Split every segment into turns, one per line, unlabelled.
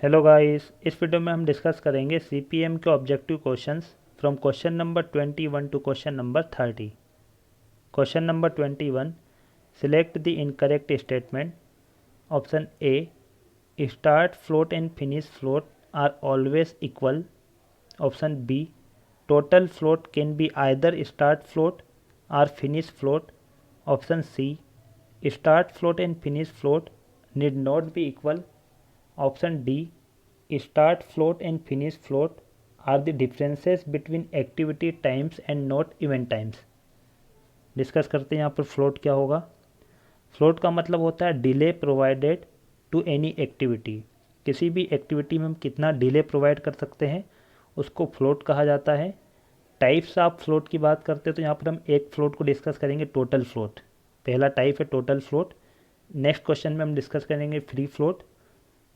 Hello guys, इस video में हम डिस्कस करेंगे सीपीएम के objective questions from question number 21 to question number 30। Question number 21, select the incorrect statement. Option A, start float and finish float are always equal. Option B, total float can be either start float or finish float. Option C, start float and finish float need not be equal. Option D, start float and finish float are the differences between activity times and not event times। Discuss करते हैं यहाँ पर float क्या होगा। Float का मतलब होता है delay provided to any activity. किसी भी एक्टिविटी में हम कितना डिले प्रोवाइड कर सकते हैं उसको फ्लोट कहा जाता है। टाइप्स ऑफ फ्लोट की बात करते हैं तो यहाँ पर हम एक फ्लोट को डिस्कस करेंगे, टोटल फ्लोट। पहला टाइप है टोटल फ्लोट। नेक्स्ट क्वेश्चन में हम डिस्कस करेंगे फ्री फ्लोट,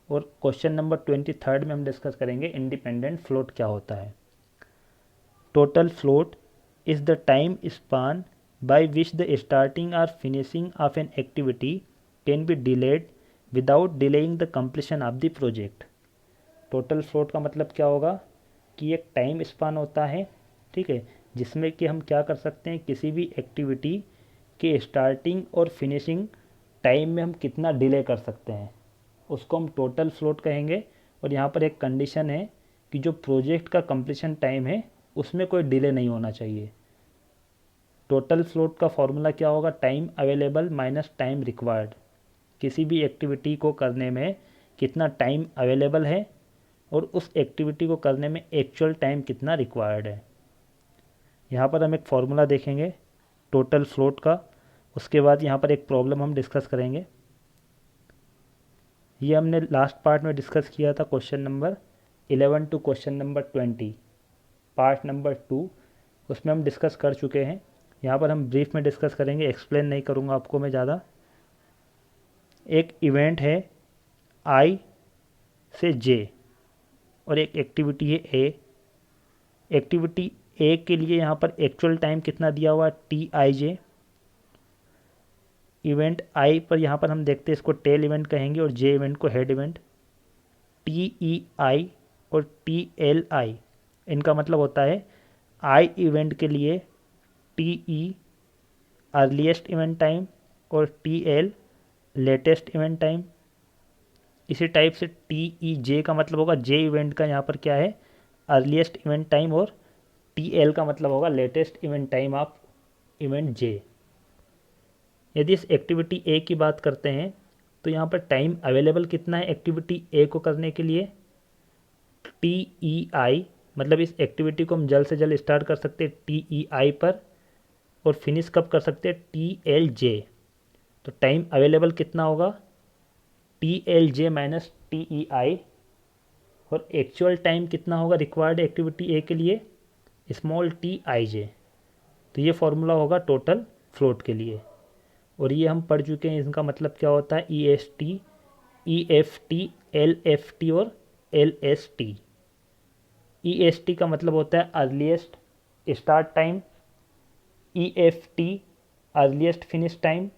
और क्वेश्चन नंबर 23 में हम डिस्कस करेंगे इंडिपेंडेंट फ्लोट क्या होता है। Total float is the time span by which the starting और finishing of an activity can be delayed without delaying the completion of the project. Total float का मतलब क्या होगा कि एक टाइम स्पान होता है, ठीक है, जिसमें कि हम क्या कर सकते हैं, किसी भी एक्टिविटी के स्टार्टिंग और फिनिशिंग टाइम में हम कितना डिले कर सकते हैं उसको हम टोटल फ्लोट कहेंगे। और यहाँ पर एक कंडीशन है कि जो प्रोजेक्ट का कंप्लीशन टाइम है उसमें कोई डिले नहीं होना चाहिए। टोटल फ्लोट का फॉर्मूला क्या होगा, time available minus time required. किसी भी एक्टिविटी को करने में कितना टाइम अवेलेबल है और उस एक्टिविटी को करने में एक्चुअल टाइम कितना रिक्वायर्ड है। यहाँ पर हम एक फार्मूला देखेंगे टोटल फ्लोट का। उसके बाद यहाँ पर एक प्रॉब्लम हम डिस्कस करेंगे। ये हमने लास्ट पार्ट में डिस्कस किया था, question number 11 to question number 20, part number 2, उसमें हम डिस्कस कर चुके हैं। यहाँ पर हम ब्रीफ में डिस्कस करेंगे, एक्सप्लेन नहीं करूँगा आपको मैं ज़्यादा। एक इवेंट है आई से जे और एक एक्टिविटी है ए। एक्टिविटी ए के लिए यहाँ पर एक्चुअल टाइम कितना दिया हुआ है, T I J. Event I पर यहाँ पर हम देखते हैं इसको टेल इवेंट कहेंगे और जे इवेंट को head event. T E I और टी एल आई, इनका मतलब होता है आई इवेंट के लिए T E earliest event time और T L latest event time. इसी टाइप से टी ई जे का मतलब होगा जे इवेंट का यहाँ पर क्या है, अर्लीस्ट इवेंट टाइम, और टी एल का मतलब होगा latest event time of event J. यदि इस एक्टिविटी ए की बात करते हैं तो यहाँ पर टाइम अवेलेबल कितना है एक्टिविटी ए को करने के लिए, टी ई आई, मतलब इस एक्टिविटी को हम जल्द से जल्द स्टार्ट कर सकते हैं टी ई आई पर और फिनिश कब कर सकते हैं, टी एल जे। तो टाइम अवेलेबल कितना होगा, T L J minus T E I, और एक्चुअल टाइम कितना होगा रिक्वायर्ड एक्टिविटी ए के लिए, स्मॉल टी आई जे। तो ये फॉर्मूला होगा टोटल फ्लोट के लिए, और ये हम पढ़ चुके हैं। इसका मतलब क्या होता है, E S T, E F T, L F T और L S T. E S T का मतलब होता है earliest start time, E F T earliest finish time,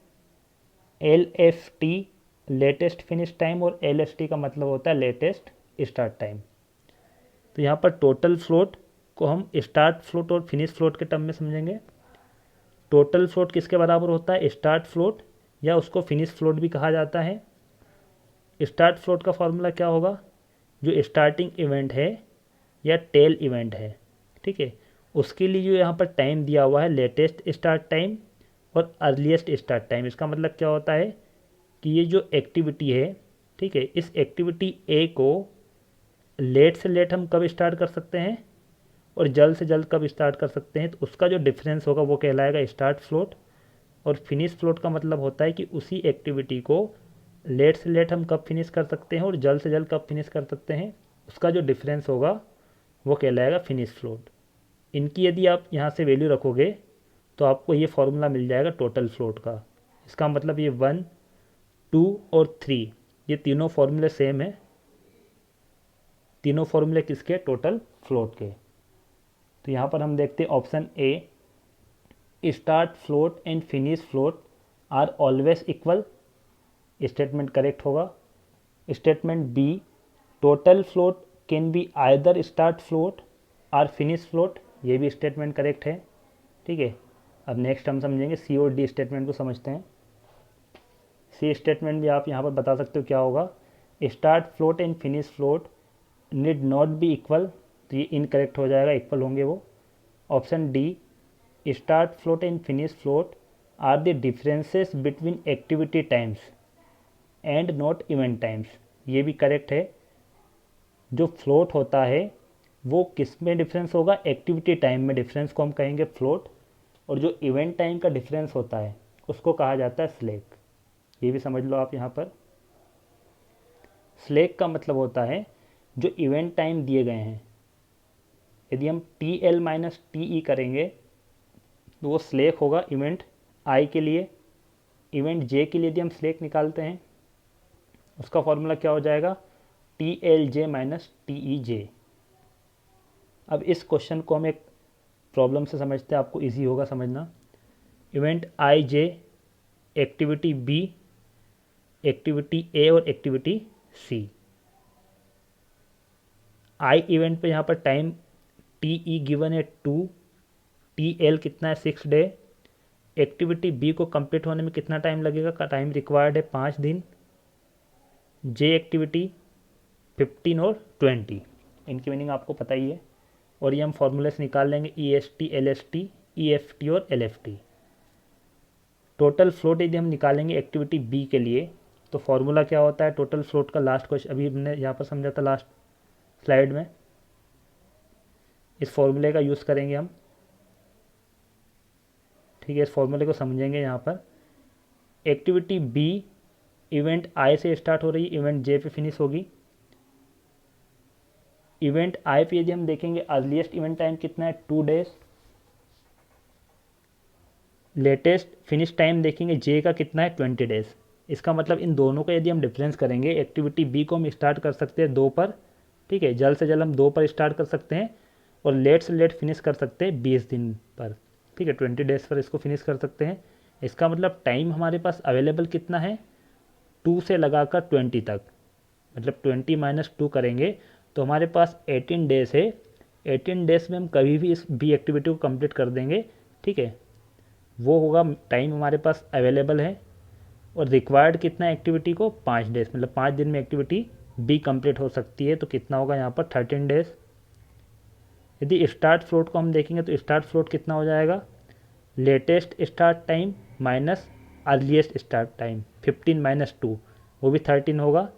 L F T latest finish time, और एल एस टी का मतलब होता है लेटेस्ट स्टार्ट टाइम। तो यहाँ पर टोटल फ्लोट को हम स्टार्ट फ्लोट और फिनिश फ्लोट के टर्म में समझेंगे। टोटल फ्लोट किसके बराबर होता है, स्टार्ट फ्लोट, या उसको फिनिश फ्लोट भी कहा जाता है। स्टार्ट फ्लोट का फॉर्मूला क्या होगा, जो स्टार्टिंग इवेंट है या टेल इवेंट है, ठीक है, उसके लिए जो यहाँ पर टाइम दिया हुआ है लेटेस्ट स्टार्ट टाइम और अर्लीस्ट स्टार्ट टाइम। इसका मतलब क्या होता है कि ये जो एक्टिविटी है, ठीक है, इस एक्टिविटी ए को लेट से लेट हम कब स्टार्ट कर सकते हैं और जल्द से जल्द कब स्टार्ट कर सकते हैं, तो उसका जो डिफरेंस होगा वो कहलाएगा स्टार्ट फ्लोट। और फिनिश फ्लोट का मतलब होता है कि उसी एक्टिविटी को लेट से लेट हम कब फिनिश कर सकते हैं और जल्द से जल्द कब फिनिश कर सकते हैं, उसका जो डिफरेंस होगा वो कहलाएगा फिनिश फ्लोट। इनकी यदि आप यहाँ से वैल्यू रखोगे तो आपको ये फॉर्मूला मिल जाएगा टोटल फ्लोट का। इसका मतलब ये 1, 2 और 3, ये तीनों फॉर्मूले सेम है। तीनों फॉर्मूले किसके, टोटल फ्लोट के। तो यहाँ पर हम देखते हैं option A, start float and finish float are always equal, statement correct होगा। Statement B, total float can be either start float और फिनिश फ्लोट, ये भी स्टेटमेंट करेक्ट है। ठीक है, अब नेक्स्ट हम समझेंगे सी और डी स्टेटमेंट को समझते हैं। सी स्टेटमेंट भी आप यहाँ पर बता सकते हो क्या होगा, start float and finish float need not be equal, तो ये इनकरेक्ट हो जाएगा, इक्वल होंगे वो। Option D, start float and finish float are the differences between activity times and not event times, ये भी करेक्ट है। जो फ्लोट होता है वो किस में डिफरेंस होगा, एक्टिविटी टाइम में डिफरेंस को हम कहेंगे फ्लोट, और जो इवेंट टाइम का डिफरेंस होता है उसको कहा जाता है स्लैक, ये भी समझ लो आप यहाँ पर। स्लैक का मतलब होता है जो इवेंट टाइम दिए गए हैं, यदि हम टी एल माइनस टी ई करेंगे तो वो स्लैक होगा इवेंट आई के लिए। इवेंट जे के लिए यदि हम स्लैक निकालते हैं उसका फॉर्मूला क्या हो जाएगा, T L J minus T E J. अब इस क्वेश्चन को हम एक प्रॉब्लम से समझते हैं, आपको इजी होगा समझना। Event I J, activity B, activity A और एक्टिविटी सी। आई इवेंट पे यहाँ पर टाइम टी ई गिवन है 2, टी एल कितना है 6 डे। एक्टिविटी बी को कंप्लीट होने में कितना टाइम लगेगा, का टाइम रिक्वायर्ड है 5 दिन। जे एक्टिविटी 15 और 20, इनकी मीनिंग आपको पता ही है। और ये हम फॉर्मूले से निकाल लेंगे, E S T, L S T, E F T और L F T. Total float यदि हम निकालेंगे एक्टिविटी बी के लिए तो फॉर्मूला क्या होता है टोटल फ्लोट का, लास्ट क्वेश्चन अभी हमने यहाँ पर समझा था लास्ट स्लाइड में, इस फॉर्मूले का यूज़ करेंगे हम। ठीक है, इस फॉर्मूले को समझेंगे यहाँ पर। एक्टिविटी बी इवेंट आई से स्टार्ट हो रही है, इवेंट जे पे फिनिश होगी। इवेंट आई पे यदि हम देखेंगे अर्लीस्ट इवेंट टाइम कितना है 2 डेज। लेटेस्ट फिनिश टाइम देखेंगे जे का कितना है 20 डेज। इसका मतलब इन दोनों का यदि हम डिफरेंस करेंगे, एक्टिविटी बी को हम स्टार्ट कर सकते हैं 2 पर, ठीक है, जल्द से जल्द हम 2 पर स्टार्ट कर सकते हैं, और लेट से लेट फिनिश कर सकते हैं 20 दिन पर, ठीक है, 20 डेज पर इसको फिनिश कर सकते हैं। इसका मतलब टाइम हमारे पास अवेलेबल कितना है, 2 से लगाकर 20 तक, मतलब 20 माइनस 2 करेंगे तो हमारे पास 18 डेज है। 18 डेज में हम कभी भी इस बी एक्टिविटी को कंप्लीट कर देंगे, ठीक है, वो होगा टाइम हमारे पास अवेलेबल है। और रिक्वायर्ड कितना एक्टिविटी को 5 डेज, मतलब 5 दिन में एक्टिविटी बी कंप्लीट हो सकती है, तो कितना होगा यहाँ पर 13 डेज। यदि स्टार्ट फ्लोट को हम देखेंगे तो स्टार्ट फ्लोट कितना हो जाएगा, latest start time minus earliest start time, 15 minus 2, वो भी 13 होगा।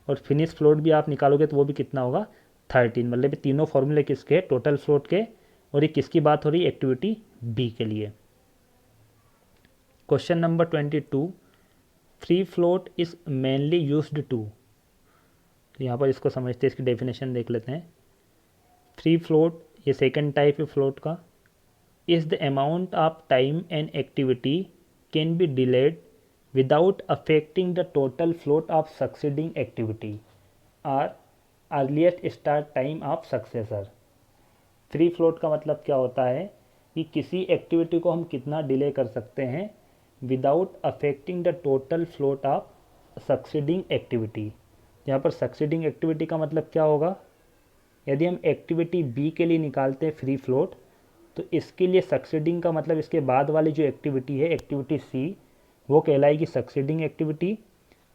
और फिनिश फ्लोट भी आप निकालोगे तो वो भी कितना होगा 13, मतलब ये तीनों फॉर्मूले किसके, टोटल फ्लोट के, और ये किसकी बात हो रही है, एक्टिविटी बी के लिए। Question number 22, free float is mainly used to, तो यहाँ पर इसको समझते हैं, इसकी डेफिनेशन देख लेते हैं। फ्री फ्लोट, ये सेकंड टाइप है फ्लोट का, is the amount of time and activity can be delayed without affecting the total float of succeeding activity or earliest start time of successor। Free float का मतलब क्या होता है कि किसी एक्टिविटी को हम कितना डिले कर सकते हैं without affecting the total float of succeeding activity. यहाँ पर सक्सीडिंग एक्टिविटी का मतलब क्या होगा, यदि हम एक्टिविटी बी के लिए निकालते हैं फ्री फ्लोट, तो इसके लिए सक्सीडिंग का मतलब इसके बाद वाली जो एक्टिविटी है, एक्टिविटी सी, वो कहलाएगी सक्सीडिंग एक्टिविटी,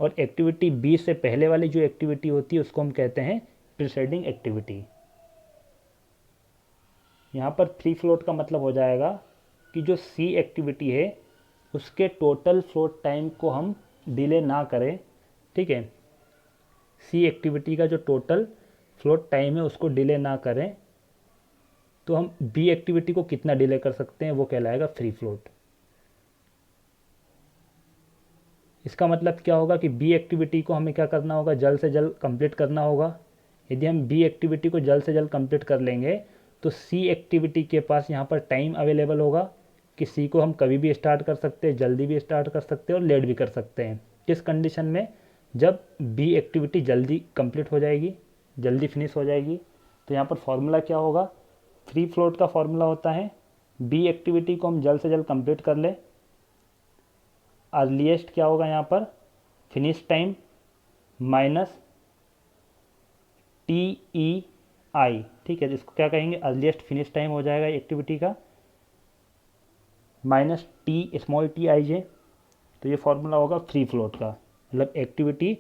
और एक्टिविटी बी से पहले वाली जो एक्टिविटी होती है उसको हम कहते हैं प्रीसीडिंग एक्टिविटी। यहाँ पर फ्री फ्लोट का मतलब हो जाएगा कि जो सी एक्टिविटी है उसके टोटल फ्लोट टाइम को हम डिले ना करें, ठीक है, सी एक्टिविटी का जो टोटल फ्लोट टाइम है उसको डिले ना करें, तो हम बी एक्टिविटी को कितना डिले कर सकते हैं वो कहलाएगा फ्री फ्लोट। इसका मतलब क्या होगा कि बी एक्टिविटी को हमें क्या करना होगा, जल्द से जल्द कंप्लीट करना होगा। यदि हम बी एक्टिविटी को जल्द से जल्द कंप्लीट कर लेंगे तो सी एक्टिविटी के पास यहाँ पर टाइम अवेलेबल होगा कि सी को हम कभी भी स्टार्ट कर सकते हैं, जल्दी भी स्टार्ट कर सकते हैं और लेट भी कर सकते हैं। किस कंडीशन में, जब बी एक्टिविटी जल्दी कंप्लीट हो जाएगी, जल्दी फिनिश हो जाएगी। तो यहाँ पर फॉर्मूला क्या होगा, फ्री फ्लोट का फॉर्मूला होता है बी एक्टिविटी को हम जल्द से जल्द कंप्लीट कर लें, अर्लीस्ट क्या होगा यहाँ पर फिनिश टाइम माइनस TEI, ठीक है, इसको क्या कहेंगे, अर्लीस्ट फिनिश टाइम हो जाएगा एक्टिविटी का, minus T small T I J. तो ये फॉर्मूला होगा फ्री फ्लोट का, मतलब एक्टिविटी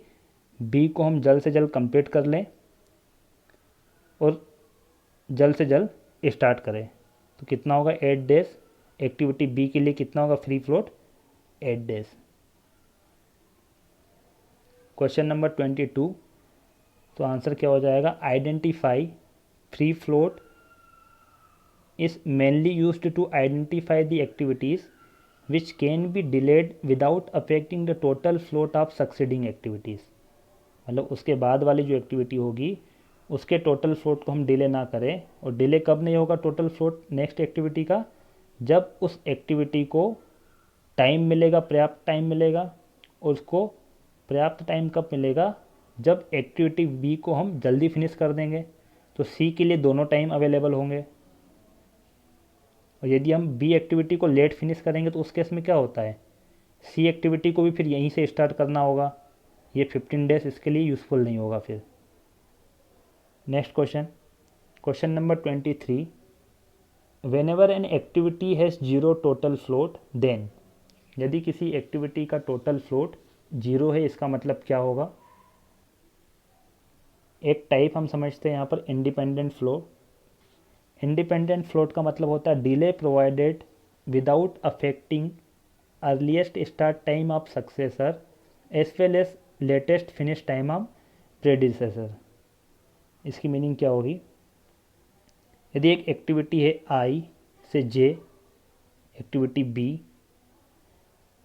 बी को हम जल्द से जल्द कंप्लीट कर लें और जल्द से जल्द स्टार्ट करें। तो कितना होगा 8 डेज, एक्टिविटी बी के लिए कितना होगा free float 8 days. Question number 22, तो आंसर क्या हो जाएगा, identify free float is mainly used to identify the activities which can be delayed without affecting the total float of succeeding activities। मतलब उसके बाद वाली जो एक्टिविटी होगी उसके टोटल फ्लोट को हम डिले ना करें। और डिले कब नहीं होगा टोटल फ्लोट नेक्स्ट एक्टिविटी का, जब उस एक्टिविटी को टाइम मिलेगा, पर्याप्त टाइम मिलेगा। और उसको पर्याप्त टाइम कब मिलेगा, जब एक्टिविटी बी को हम जल्दी फिनिश कर देंगे। तो सी के लिए दोनों टाइम अवेलेबल होंगे। और यदि हम बी एक्टिविटी को लेट फिनिश करेंगे तो उस केस में क्या होता है, सी एक्टिविटी को भी फिर यहीं से स्टार्ट करना होगा। ये 15 डेज इसके लिए यूज़फुल नहीं होगा फिर। Next question, question number 23, whenever an activity has zero total float then. यदि किसी एक्टिविटी का टोटल फ्लोट जीरो है, इसका मतलब क्या होगा। एक टाइप हम समझते हैं यहाँ पर इंडिपेंडेंट फ्लो। इंडिपेंडेंट फ्लोट का मतलब होता है delay provided without affecting earliest start time of successor as well as latest finish time of predecessor. इसकी मीनिंग क्या होगी, यदि एक एक्टिविटी है आई से J, activity B,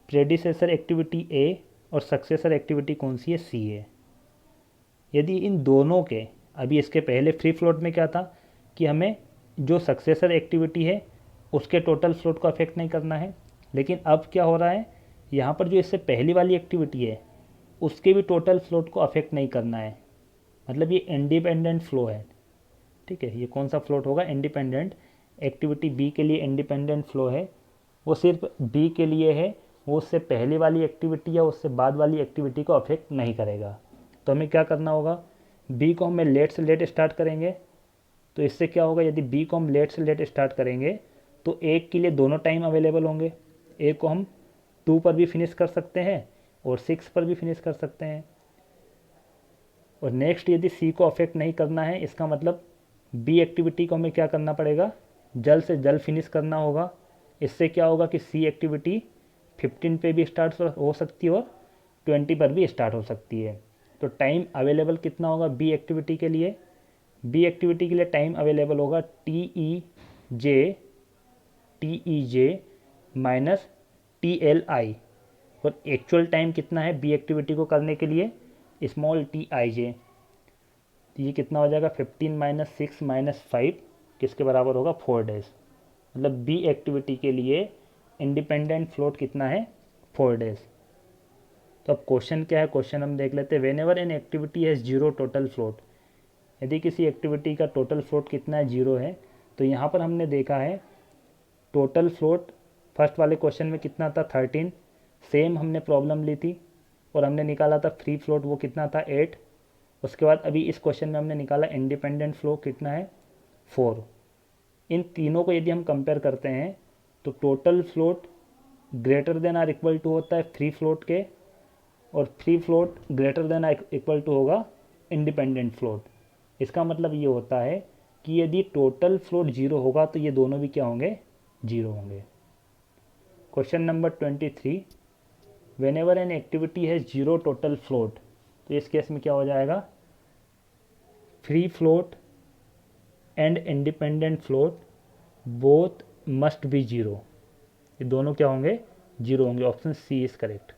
predecessor activity A और सक्सेसर एक्टिविटी कौन सी है, सी है। यदि इन दोनों के, अभी इसके पहले फ्री फ्लोट में क्या था कि हमें जो सक्सेसर एक्टिविटी है उसके टोटल फ्लोट को अफेक्ट नहीं करना है, लेकिन अब क्या हो रहा है, यहाँ पर जो इससे पहली वाली एक्टिविटी है उसके भी टोटल फ्लोट को अफेक्ट नहीं करना है। मतलब ये इंडिपेंडेंट फ्लो है, ठीक है। ये कौन सा फ्लोट होगा, इंडिपेंडेंट। एक्टिविटी बी के लिए इंडिपेंडेंट फ्लो है, वो सिर्फ बी के लिए है, वो उससे पहली वाली एक्टिविटी या उससे बाद वाली एक्टिविटी को अफेक्ट नहीं करेगा। तो हमें क्या करना होगा, बी को हमें लेट से लेट स्टार्ट करेंगे। तो इससे क्या होगा, यदि बी को हम लेट से लेट स्टार्ट करेंगे तो एक के लिए दोनों टाइम अवेलेबल होंगे। ए को हम 2 पर भी फिनिश कर सकते हैं और 6 पर भी फिनिश कर सकते हैं। और नेक्स्ट यदि सी को अफेक्ट नहीं करना है, इसका मतलब बी एक्टिविटी को हमें क्या करना पड़ेगा, जल्द से जल्द फिनिश करना होगा। इससे क्या होगा कि सी एक्टिविटी 15 पे भी स्टार्ट हो सकती है और 20 पर भी स्टार्ट हो सकती है। तो टाइम अवेलेबल कितना होगा बी एक्टिविटी के लिए, बी एक्टिविटी के लिए टाइम अवेलेबल होगा TEJ माइनस TLI। और एक्चुअल टाइम कितना है बी एक्टिविटी को करने के लिए, स्मॉल TIJ। तो ये कितना हो जाएगा 15 माइनस 6 माइनस 5 किसके बराबर होगा 4 डेज। मतलब बी एक्टिविटी के लिए इंडिपेंडेंट फ्लोट कितना है 4 डेज। तो अब क्वेश्चन क्या है, क्वेश्चन हम देख लेते हैं। When ever an activity has zero total float, यदि किसी एक्टिविटी का टोटल फ्लोट कितना है, जीरो है। तो यहाँ पर हमने देखा है टोटल फ्लोट फर्स्ट वाले क्वेश्चन में कितना था 13, सेम हमने प्रॉब्लम ली थी और हमने निकाला था फ्री फ्लोट, वो कितना था 8। उसके बाद अभी इस क्वेश्चन में हमने निकाला इंडिपेंडेंट फ्लो कितना है 4। इन तीनों को यदि हम कंपेयर करते हैं तो total float greater than or equal to होता है फ्री फ्लोट के, और free float greater than or equal to होगा इंडिपेंडेंट फ्लोट। इसका मतलब ये होता है कि यदि टोटल फ्लोट जीरो होगा तो ये दोनों भी क्या होंगे, जीरो होंगे। Question number 23, whenever an activity है जीरो टोटल फ्लोट, तो इस केस में क्या हो जाएगा, free float and independent float both must be zero. ये दोनों क्या होंगे, जीरो होंगे। Option C is correct.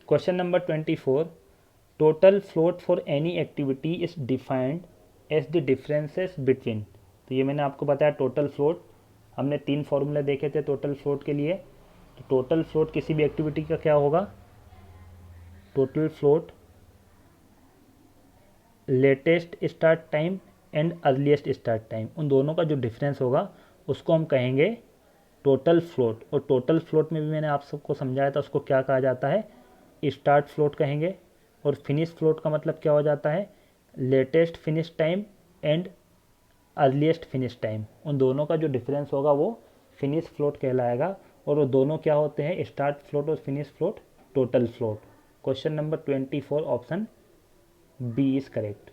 Question number 24, total float for any activity is defined as the differences between. तो ये मैंने आपको बताया टोटल फ्लोट, हमने 3 फॉर्मूले देखे थे टोटल फ्लोट के लिए। तो टोटल फ्लोट किसी भी एक्टिविटी का क्या होगा, total float latest start time and earliest start time, उन दोनों का जो डिफरेंस होगा उसको हम कहेंगे टोटल फ्लोट। और टोटल फ्लोट में भी मैंने आप सबको समझाया था उसको क्या कहा जाता है, स्टार्ट फ्लोट कहेंगे। और फिनिश फ्लोट का मतलब क्या हो जाता है, latest finish time and earliest finish time, उन दोनों का जो डिफरेंस होगा वो फिनिश फ्लोट कहलाएगा। और वो दोनों क्या होते हैं, स्टार्ट फ्लोट और finish float, total float. Question number 24 option B is correct.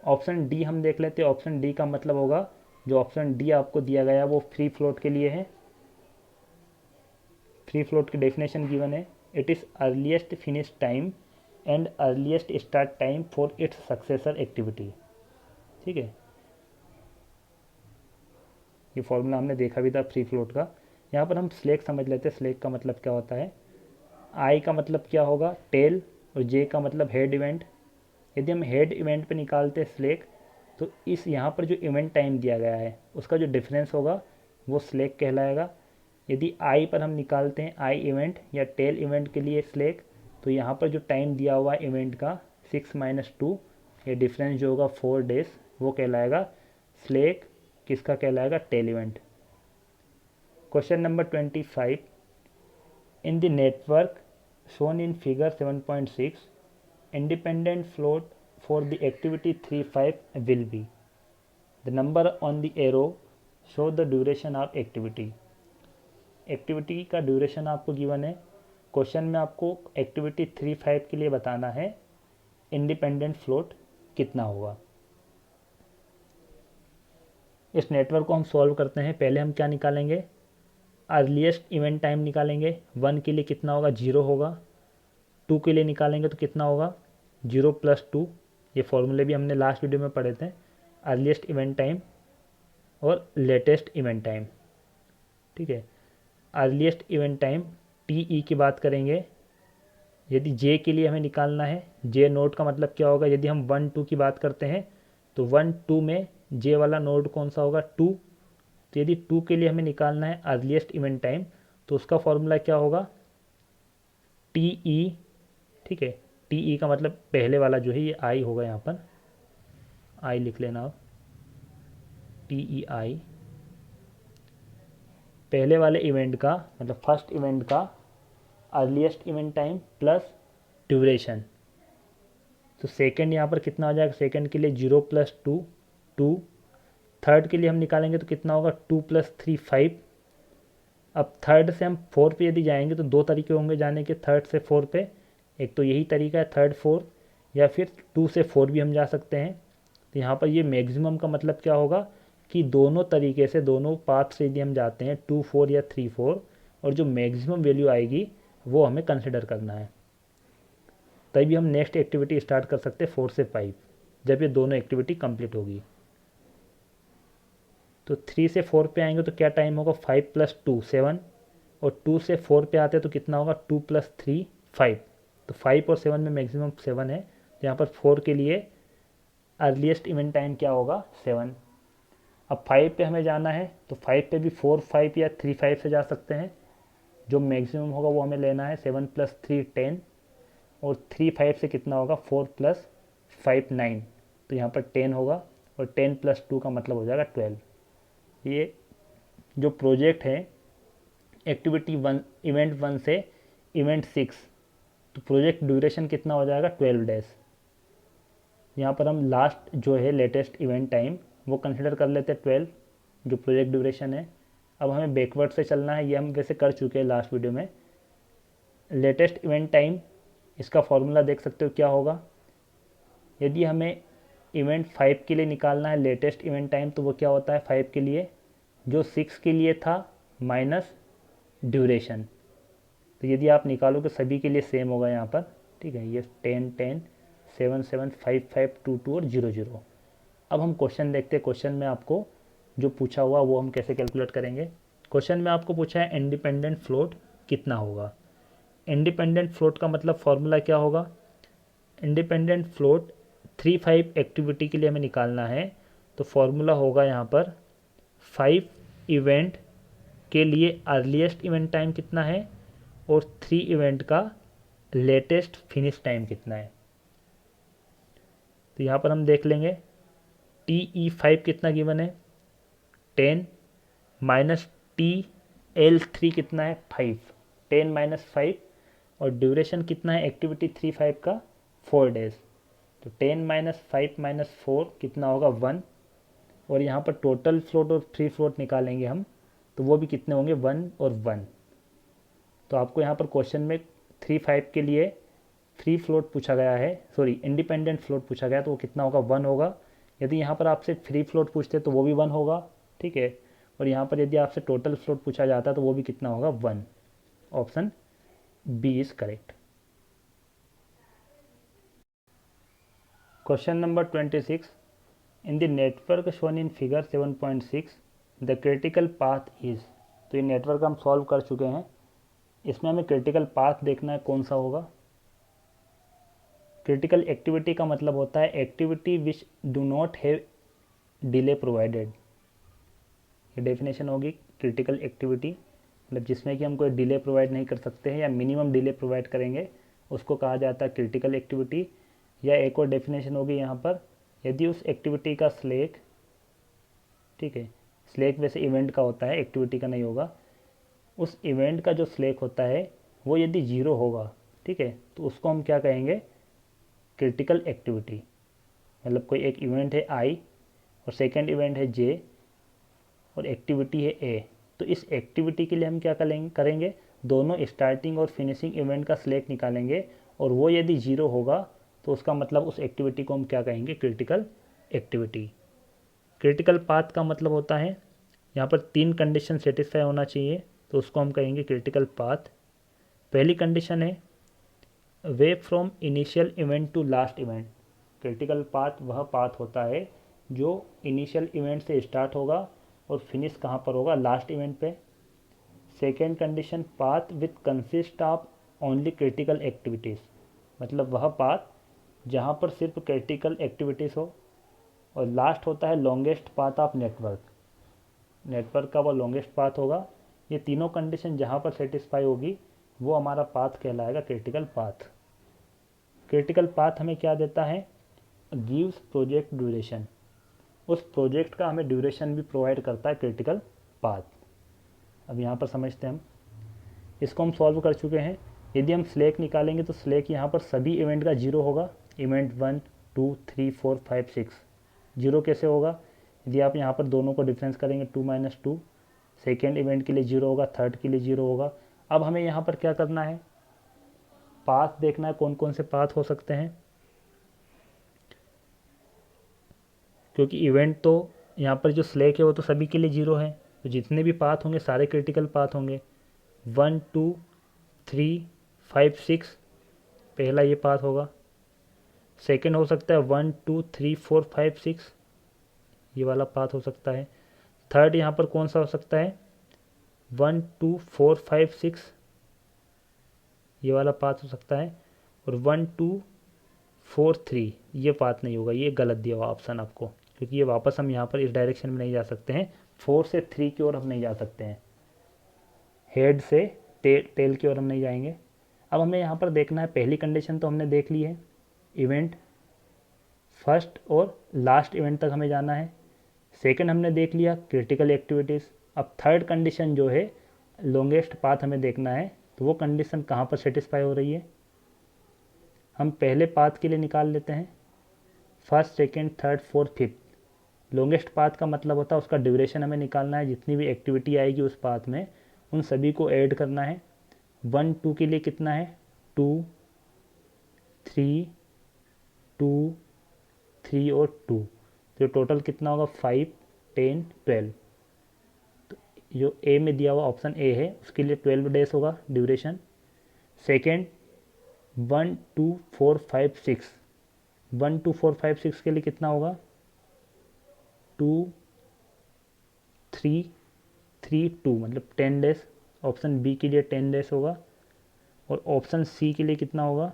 Option D हम देख लेते हैं। ऑप्शन डी का मतलब होगा, जो ऑप्शन डी आपको दिया गया है वो फ्री फ्लोट के लिए है। फ्री फ्लोट की डेफिनेशन गिवन है, it is earliest finish time and earliest start time for its successor activity. ठीक है, ये फॉर्मूला हमने देखा भी था फ्री फ्लोट का। यहाँ पर हम स्लेक समझ लेते हैं, स्लेक का मतलब क्या होता है। आई का मतलब क्या होगा, टेल, और जे का मतलब हेड इवेंट। यदि हम हेड इवेंट पे निकालते हैं स्लेक, तो इस यहाँ पर जो इवेंट टाइम दिया गया है उसका जो डिफरेंस होगा वो स्लेक कहलाएगा। यदि आई पर हम निकालते हैं आई इवेंट या टेल इवेंट के लिए स्लेक, तो यहाँ पर जो टाइम दिया हुआ है इवेंट का 6 - 2, ये डिफरेंस जो होगा 4 डेज, वो कहलाएगा स्लेक। किसका कहलाएगा, tail event. Question number 25, in the network shown in figure 7.6, independent float for the activity 3.5 will be, the number on the arrow show the duration of activity। Activity का duration आपको given है। क्वेश्चन में आपको activity 3.5 के लिए बताना है इंडिपेंडेंट फ्लोट कितना होगा। इस नेटवर्क को हम सॉल्व करते हैं। पहले हम क्या निकालेंगे, अर्लीस्ट इवेंट टाइम निकालेंगे। 1 के लिए कितना होगा, 0 होगा। 2 के लिए निकालेंगे तो कितना होगा, 0 + 2। ये फॉर्मूले भी हमने लास्ट वीडियो में पढ़े थे, अर्लीस्ट इवेंट टाइम और लेटेस्ट इवेंट टाइम। ठीक है, अर्लीस्ट इवेंट टाइम टी की बात करेंगे। यदि जे के लिए हमें निकालना है, जे नोड का मतलब क्या होगा, यदि हम 1 2 की बात करते हैं तो 1 2 में जे वाला नोड कौन सा होगा, 2। तो यदि 2 के लिए हमें निकालना है अर्लीस्ट इवेंट टाइम, तो उसका फॉर्मूला क्या होगा, टी। ठीक है, टी का मतलब पहले वाला जो है ये आई होगा, यहाँ पर आई लिख लेना आप, TEI पहले वाले इवेंट का मतलब फर्स्ट इवेंट का earliest event time plus duration. तो सेकंड यहाँ पर कितना हो जाएगा, सेकंड के लिए 0 + 2 2। थर्ड के लिए हम निकालेंगे तो कितना होगा, 2 + 3 5। अब थर्ड से हम 4 पे यदि जाएंगे तो दो तरीके होंगे जाने के, थर्ड से 4 पे। एक तो यही तरीका है थर्ड 4, या फिर 2 से 4 भी हम जा सकते हैं। तो यहाँ पर ये मैक्सिमम का मतलब क्या होगा कि दोनों तरीके से, दोनों पाथ से यदि हम जाते हैं 2 4 या 3 4, और जो मैक्सिमम वैल्यू आएगी वो हमें कंसिडर करना है, तभी हम नेक्स्ट एक्टिविटी स्टार्ट कर सकते हैं 4 से 5, जब ये दोनों एक्टिविटी कंप्लीट होगी। तो 3 से 4 पे आएंगे तो क्या टाइम होगा, 5 + 2 7, और 2 से 4 पे आते हैं तो कितना होगा, 2 + 3 5। तो 5 और 7 में मैक्सिमम 7 है, तो यहाँ पर 4 के लिए अर्लीस्ट इवेंट टाइम क्या होगा, 7। अब 5 पे हमें जाना है तो 5 पे भी 4 5 या 3 5 से जा सकते हैं, जो मैक्सिमम होगा वो हमें लेना है। 7 + 3 10, और 3 5 से कितना होगा, 4 + 5 9। तो यहाँ पर 10 होगा, और 10 + 2 का मतलब हो जाएगा 12। ये जो प्रोजेक्ट है एक्टिविटी 1 इवेंट 1 से इवेंट 6, तो प्रोजेक्ट ड्यूरेशन कितना हो जाएगा, 12 डेज। यहाँ पर हम लास्ट जो है लेटेस्ट इवेंट टाइम वो कंसिडर कर लेते हैं 12, जो प्रोजेक्ट ड्यूरेशन है। अब हमें बैकवर्ड से चलना है, ये हम वैसे कर चुके हैं लास्ट वीडियो में। लेटेस्ट इवेंट टाइम, इसका फॉर्मूला देख सकते हो क्या होगा। यदि हमें इवेंट 5 के लिए निकालना है लेटेस्ट इवेंट टाइम, तो वो क्या होता है 5 के लिए, जो 6 के लिए था माइनस ड्यूरेशन। तो यदि आप निकालोगे सभी के लिए सेम होगा यहाँ पर। ठीक है, ये 10 10 7 7 5 5 2 2 और 0 0। अब हम क्वेश्चन देखते हैं। क्वेश्चन में आपको जो पूछा हुआ वो हम कैसे कैलकुलेट करेंगे। क्वेश्चन में आपको पूछा है इंडिपेंडेंट फ्लोट कितना होगा। इंडिपेंडेंट फ्लोट का मतलब फॉर्मूला क्या होगा, इंडिपेंडेंट फ्लोट 3 5 एक्टिविटी के लिए हमें निकालना है, तो फॉर्मूला होगा यहाँ पर 5 इवेंट के लिए अर्लीस्ट इवेंट टाइम कितना है, और 3 इवेंट का लेटेस्ट फिनिश टाइम कितना है। तो यहाँ पर हम देख लेंगे TE5 कितना गिवन है, 10 माइनस TL3 कितना है, 5। 10 - 5 और ड्यूरेशन कितना है एक्टिविटी 3 5 का 4 डेज। तो 10 माइनस 5 माइनस 4 कितना होगा 1। और यहाँ पर टोटल फ्लोट और फ्री फ्लोट निकालेंगे हम, तो वो भी कितने होंगे 1 और 1। तो आपको यहाँ पर क्वेश्चन में 3 5 के लिए फ्री फ्लोट पूछा गया है, सॉरी इंडिपेंडेंट फ्लोट पूछा गया, तो वो कितना होगा 1 होगा। यदि यहाँ पर आपसे फ्री फ्लोट पूछते तो वो भी 1 होगा, ठीक है। और यहाँ पर यदि आपसे टोटल फ्लोट पूछा जाता तो वो भी कितना होगा 1। Option B is correct. Question number 26, in the network shown in figure 7.6 the critical path is. तो ये नेटवर्क हम सॉल्व कर चुके हैं, इसमें हमें क्रिटिकल पाथ देखना है कौन सा होगा। क्रिटिकल एक्टिविटी का मतलब होता है activity which do not have delay provided. ये डेफिनेशन होगी क्रिटिकल एक्टिविटी, मतलब जिसमें कि हम कोई डिले प्रोवाइड नहीं कर सकते हैं या मिनिमम डिले प्रोवाइड करेंगे, उसको कहा जाता है क्रिटिकल एक्टिविटी। या एक और डेफिनेशन होगी यहाँ पर, यदि उस एक्टिविटी का स्लैक, ठीक है, स्लैक वैसे इवेंट का होता है, एक्टिविटी का नहीं होगा, उस इवेंट का जो स्लैक होता है वो यदि 0 होगा, ठीक है, तो उसको हम क्या कहेंगे क्रिटिकल एक्टिविटी। मतलब कोई एक इवेंट है आई और सेकेंड इवेंट है जे और एक्टिविटी है ए, तो इस एक्टिविटी के लिए हम क्या करेंगे दोनों स्टार्टिंग और फिनिशिंग इवेंट का स्लैक निकालेंगे, और वो यदि 0 होगा तो उसका मतलब उस एक्टिविटी को हम क्या कहेंगे क्रिटिकल एक्टिविटी। क्रिटिकल पाथ का मतलब होता है यहाँ पर 3 कंडीशन सेटिस्फाई होना चाहिए, तो उसको हम कहेंगे क्रिटिकल पाथ। पहली कंडीशन है way from initial event to last event. Critical path वह पाथ होता है जो इनिशियल इवेंट से स्टार्ट होगा और फिनिश कहाँ पर होगा लास्ट इवेंट पे। Second condition path with consist of only critical activities, मतलब वह पाथ जहाँ पर सिर्फ क्रिटिकल एक्टिविटीज़ हो। और लास्ट होता है longest path of network, network का वो लॉन्गेस्ट पाथ होगा। ये तीनों कंडीशन जहाँ पर सेटिस्फाई होगी वो हमारा पाथ कहलाएगा क्रिटिकल पाथ। क्रिटिकल पाथ हमें क्या देता है गिव्स प्रोजेक्ट ड्यूरेशन, उस प्रोजेक्ट का हमें ड्यूरेशन भी प्रोवाइड करता है क्रिटिकल पाथ। अब यहाँ पर समझते हैं हम, इसको हम सॉल्व कर चुके हैं। यदि हम स्लैक निकालेंगे तो स्लैक यहाँ पर सभी इवेंट का 0 होगा, इवेंट 1 2 3 4 5 6। 0 कैसे होगा, यदि आप यहाँ पर दोनों को डिफरेंस करेंगे 2 - 2, सेकेंड इवेंट के लिए 0 होगा, थर्ड के लिए 0 होगा। अब हमें यहाँ पर क्या करना है पाथ देखना है कौन कौन से पाथ हो सकते हैं, क्योंकि इवेंट तो यहाँ पर जो स्लैक है वो तो सभी के लिए 0 है, तो जितने भी पाथ होंगे सारे क्रिटिकल पाथ होंगे। 1 2 3 5 6 पहला ये पाथ होगा। सेकेंड हो सकता है 1 2 3 4 5 6, ये वाला पाथ हो सकता है। थर्ड यहाँ पर कौन सा हो सकता है 1 2 4 5 6, ये वाला पाथ हो सकता है। और 1 2 4 3 ये पाथ नहीं होगा, ये गलत दिया हुआ ऑप्शन आपको, क्योंकि ये वापस हम यहाँ पर इस डायरेक्शन में नहीं जा सकते हैं, 4 से 3 की ओर हम नहीं जा सकते हैं, हेड से टेल की ओर हम नहीं जाएंगे। अब हमें यहाँ पर देखना है, पहली कंडीशन तो हमने देख ली है, इवेंट फर्स्ट और लास्ट इवेंट तक हमें जाना है। सेकंड हमने देख लिया क्रिटिकल एक्टिविटीज़। अब थर्ड कंडीशन जो है लॉन्गेस्ट पाथ हमें देखना है, तो वो कंडीशन कहाँ पर सेटिस्फाई हो रही है। हम पहले पाथ के लिए निकाल लेते हैं, first second third fourth fifth. Longest path का मतलब होता है उसका ड्यूरेशन हमें निकालना है, जितनी भी एक्टिविटी आएगी उस पाथ में उन सभी को ऐड करना है। 1 2 के लिए कितना है 2 3 2 3 और 2, तो टोटल कितना होगा 5 10 12। तो जो ए में दिया हुआ ऑप्शन ए है उसके लिए 12 डेज होगा ड्यूरेशन। सेकेंड 1 2 4 5 6, 1 2 4 5 6 के लिए कितना होगा 2 3 3 2, मतलब 10 डेज। ऑप्शन बी के लिए 10 डेज होगा। और ऑप्शन सी के लिए कितना होगा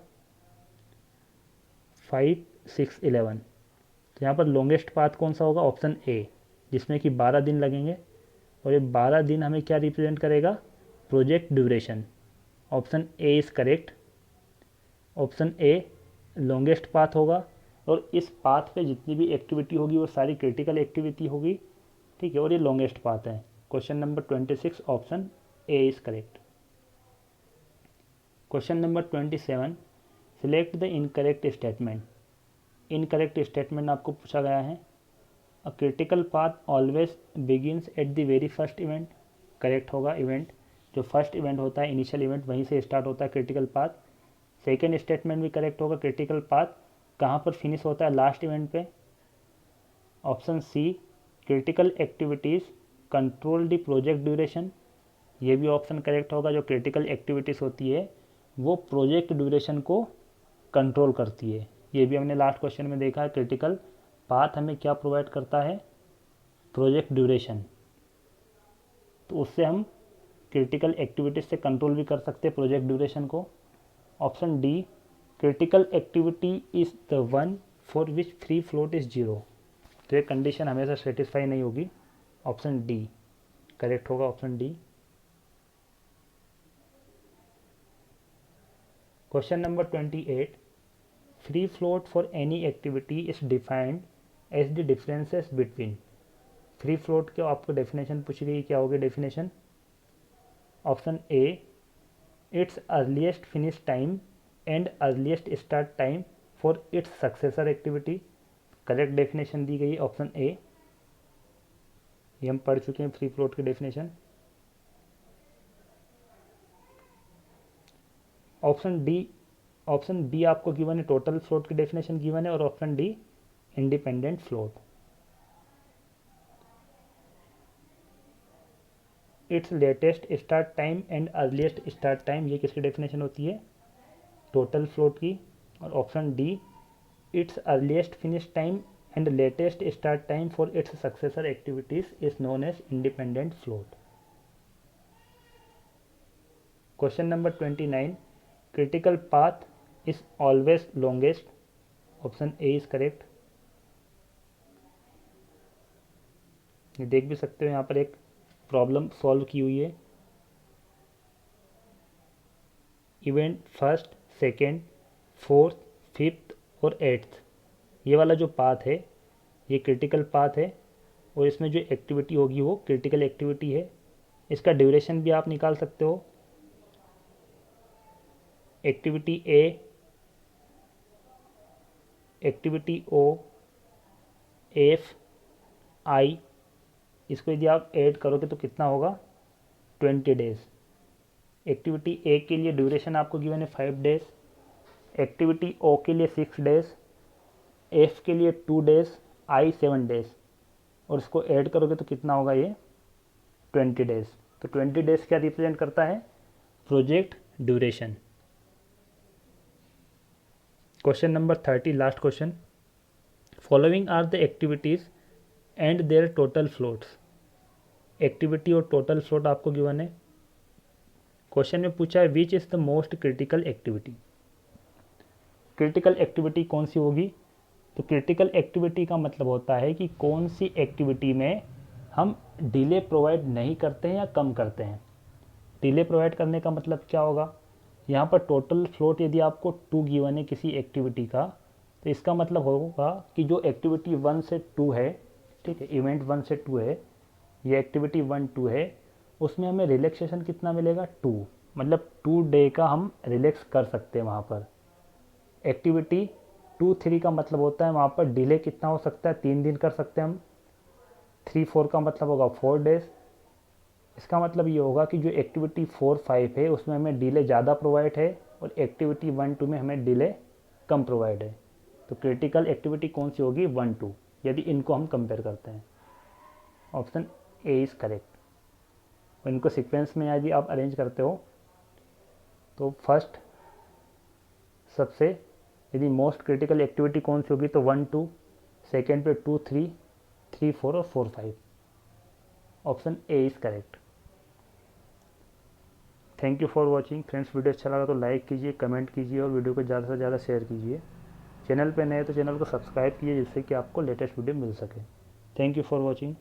5 6 11। तो यहाँ पर लॉन्गेस्ट पाथ कौन सा होगा ऑप्शन ए, जिसमें कि 12 दिन लगेंगे। और ये 12 दिन हमें क्या रिप्रेजेंट करेगा project duration. Option A is correct. Option A longest path होगा, और इस पाथ पे जितनी भी एक्टिविटी होगी वो सारी क्रिटिकल एक्टिविटी होगी, ठीक है, और ये लॉन्गेस्ट पाथ है। Question number 26 option A is correct. Question number 27, select the incorrect statement. Incorrect statement आपको पूछा गया है। A critical path always begins at the very first event. Correct होगा, इवेंट जो फर्स्ट इवेंट होता है, इनिशियल इवेंट, वहीं से स्टार्ट होता है क्रिटिकल पाथ। सेकेंड स्टेटमेंट भी करेक्ट होगा, क्रिटिकल पाथ कहाँ पर फिनिश होता है, लास्ट इवेंट पे। Option C, critical activities control the project duration, ये भी ऑप्शन करेक्ट होगा। जो क्रिटिकल एक्टिविटीज़ होती है वो प्रोजेक्ट ड्यूरेशन को कंट्रोल करती है। ये भी हमने लास्ट क्वेश्चन में देखा है, क्रिटिकल पाथ हमें क्या प्रोवाइड करता है, प्रोजेक्ट ड्यूरेशन। तो उससे हम क्रिटिकल एक्टिविटीज से कंट्रोल भी कर सकते हैं प्रोजेक्ट ड्यूरेशन को। Option D, critical activity is the one for which free float is zero. तो ये कंडीशन हमेशा सेटिस्फाई नहीं होगी। ऑप्शन डी करेक्ट होगा, option D. Question number 28, free float for any activity is defined as the differences between. Free float के आपको definition पूछी गई, क्या होगी definition. Option A, its earliest finish time and earliest start time for its successor activity. Correct definition दी गई option A. ये हम पढ़ चुके हैं फ्री फ्लोट की डेफिनेशन। ऑप्शन बी आपको गिवन है, टोटल फ्लोट की डेफिनेशन गिवन है, और option D independent float. Its latest start time and earliest start time, ये किसकी डेफिनेशन होती है, टोटल फ्लोट की। और option D, its earliest finish time and latest start time for its successor activities is known as independent float. Question number 29, critical path is always longest. Option A is correct. ये देख भी सकते हो, यहाँ पर एक प्रॉब्लम सॉल्व की हुई है। Event first, second, fourth, fifth और एट्थ, ये वाला जो पाथ है ये क्रिटिकल पाथ है, और इसमें जो एक्टिविटी होगी वो क्रिटिकल एक्टिविटी है। इसका ड्यूरेशन भी आप निकाल सकते हो। Activity A, activity O, F, I, इसको यदि आप ऐड करोगे तो कितना होगा, 20 डेज। एक्टिविटी ए के लिए ड्यूरेशन आपको गिवन है 5 डेज, एक्टिविटी ओ के लिए 6 डेज, एफ के लिए 2 डेज, आई 7 डेज, और इसको ऐड करोगे तो कितना होगा, ये 20 डेज। तो 20 डेज क्या रिप्रेजेंट करता है, project duration. Question number 30, last question, following are the activities and their total floats. Activity और टोटल फ्लोट आपको गिवन है। क्वेश्चन में पूछा है which is the most critical activity. Critical activity कौन सी होगी, तो क्रिटिकल एक्टिविटी का मतलब होता है कि कौन सी एक्टिविटी में हम डिले प्रोवाइड नहीं करते हैं या कम करते हैं। डिले प्रोवाइड करने का मतलब क्या होगा, यहाँ पर टोटल फ्लोट यदि आपको 2 गिवन है किसी एक्टिविटी का, तो इसका मतलब होगा कि जो एक्टिविटी 1 से 2 है, ठीक है, इवेंट 1 से 2 है, ये एक्टिविटी 1, 2 है, उसमें हमें रिलैक्सेशन कितना मिलेगा, 2, मतलब 2 डे का हम रिलैक्स कर सकते हैं वहाँ पर। एक्टिविटी 2, 3 का मतलब होता है वहाँ पर डिले कितना हो सकता है, 3 दिन कर सकते हैं हम। 3, 4 का मतलब होगा 4 डेज। इसका मतलब ये होगा कि जो एक्टिविटी 4, 5 है उसमें हमें डिले ज़्यादा प्रोवाइड है, और एक्टिविटी 1, 2 में हमें डिले कम प्रोवाइड है। तो क्रिटिकल एक्टिविटी कौन सी होगी, 1, 2, यदि इनको हम कंपेयर करते हैं। Option A is correct. और इनको सीक्वेंस में यदि आप अरेंज करते हो तो फर्स्ट सबसे यदि मोस्ट क्रिटिकल एक्टिविटी कौन सी होगी, तो 1, 2, सेकेंड पे 2, 3, 3, 4 और 4, 5। Option A is correct. Thank you for watching friends. Video अच्छा लगा तो लाइक कीजिए, कमेंट कीजिए, और वीडियो को ज़्यादा से ज़्यादा शेयर कीजिए। चैनल पे नए तो चैनल को सब्सक्राइब कीजिए, जिससे कि आपको लेटेस्ट वीडियो मिल सके। Thank you for watching.